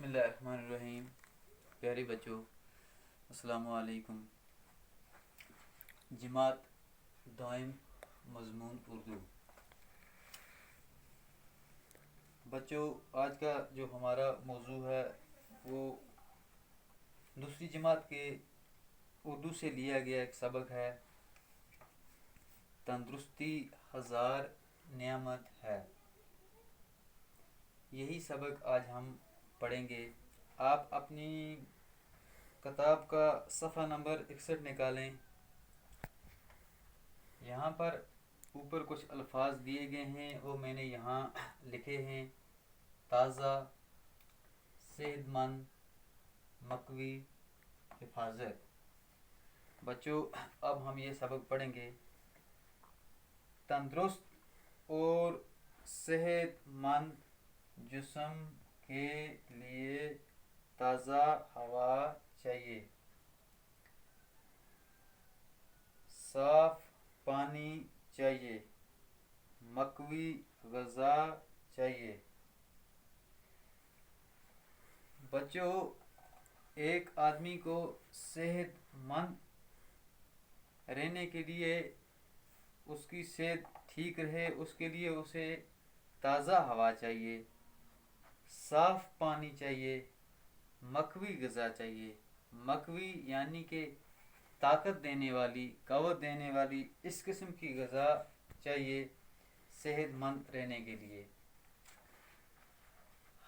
بسم اللہ الرحمن الرحیم۔ پیارے بچوں، السلام علیکم۔ جماعت دائم مضمون اردو۔ بچوں، آج کا جو ہمارا موضوع ہے وہ دوسری جماعت کے اردو سے لیا گیا ایک سبق ہے، تندرستی ہزار نعمت ہے۔ یہی سبق آج ہم پڑھیں گے۔ آپ اپنی کتاب کا صفحہ نمبر 61 نکالیں۔ یہاں پر اوپر کچھ الفاظ دیے گئے ہیں، وہ میں نے یہاں لکھے ہیں: تازہ، صحت مند، مقوی، حفاظت۔ بچوں، اب ہم یہ سبق پڑھیں گے۔ تندرست اور صحت مند جسم کے لیے تازہ ہوا چاہیے، صاف پانی چاہیے، مقوی غذا چاہیے۔ بچوں، ایک آدمی کو صحت مند رہنے کے لیے، اس کی صحت ٹھیک رہے اس کے لیے اسے تازہ ہوا چاہیے، صاف پانی چاہیے، مقوی غذا چاہیے۔ مقوی یعنی کہ طاقت دینے والی، قوت دینے والی اس قسم کی غذا چاہیے صحت مند رہنے کے لیے۔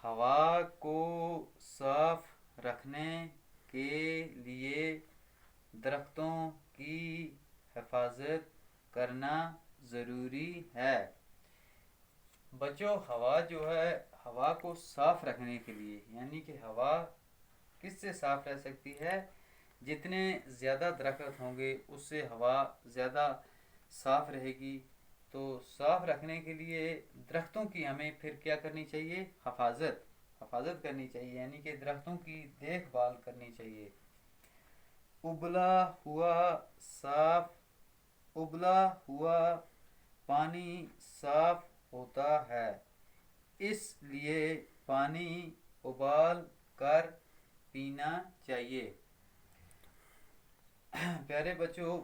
ہوا کو صاف رکھنے کے لیے درختوں کی حفاظت کرنا ضروری ہے۔ بچوں، ہوا جو ہے، ہوا کو صاف رکھنے کے لیے، یعنی کہ ہوا کس سے صاف رہ سکتی ہے؟ جتنے زیادہ درخت ہوں گے اس سے ہوا زیادہ صاف رہے گی۔ تو صاف رکھنے کے لیے درختوں کی ہمیں پھر کیا کرنی چاہیے؟ حفاظت کرنی چاہیے، یعنی کہ درختوں کی دیکھ بھال کرنی چاہیے۔ ابلا ہوا پانی صاف ہوتا ہے، اس لیے پانی ابال کر پینا چاہیے۔ پیارے بچوں،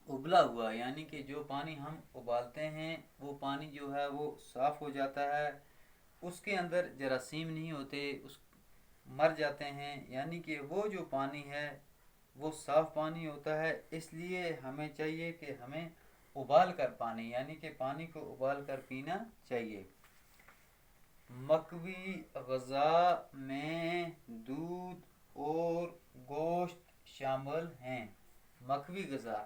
ابلا ہوا یعنی کہ جو پانی ہم ابالتے ہیں وہ پانی جو ہے وہ صاف ہو جاتا ہے، اس کے اندر جراثیم نہیں ہوتے، مر جاتے ہیں، یعنی کہ وہ جو پانی ہے وہ صاف پانی ہوتا ہے۔ اس لیے ہمیں چاہیے کہ ہمیں ابال کر پانی، یعنی کہ پانی کو ابال کر پینا چاہیے۔ مقوی غذا میں دودھ اور گوشت شامل ہیں۔ مقوی غذا،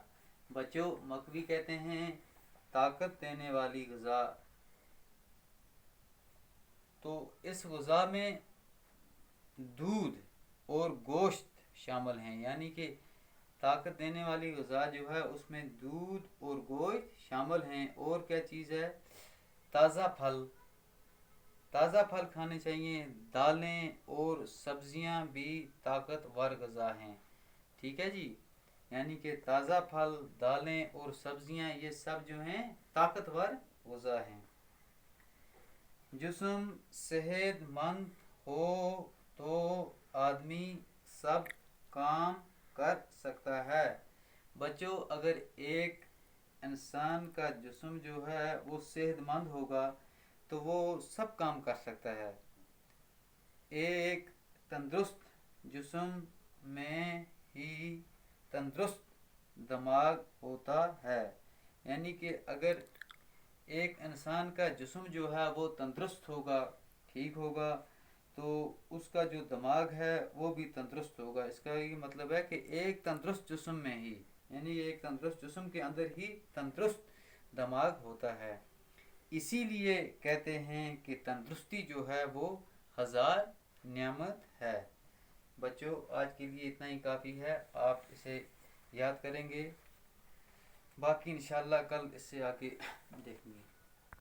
بچوں، مقوی کہتے ہیں طاقت دینے والی غذا۔ تو اس غذا میں دودھ اور گوشت شامل ہیں، یعنی کہ طاقت دینے والی غذا جو ہے اس میں دودھ اور گوشت شامل ہیں۔ اور کیا چیز ہے؟ تازہ پھل کھانے چاہیے۔ دالیں اور سبزیاں بھی طاقتور غذا ہیں، ٹھیک ہے جی؟ یعنی کہ تازہ پھل، دالیں اور سبزیاں یہ سب جو ہیں طاقتور غذا ہیں۔ جسم صحت مند ہو تو آدمی سب کام کر سکتا ہے۔ بچوں، اگر ایک انسان کا جسم جو ہے وہ صحت مند ہوگا تو وہ سب کام کر سکتا ہے۔ ایک تندرست جسم میں ہی تندرست دماغ ہوتا ہے، یعنی کہ اگر ایک انسان کا جسم جو ہے وہ تندرست ہوگا، ٹھیک ہوگا، تو اس کا جو دماغ ہے وہ بھی تندرست ہوگا۔ اس کا یہ مطلب ہے کہ ایک تندرست جسم میں ہی، یعنی ایک تندرست جسم کے اندر ہی تندرست دماغ ہوتا ہے۔ اسی لیے کہتے ہیں کہ تندرستی جو ہے وہ ہزار نعمت ہے۔ بچوں، آج کے لیے اتنا ہی کافی ہے، آپ اسے یاد کریں گے، باقی انشاءاللہ کل اس سے آگے دیکھیں گے۔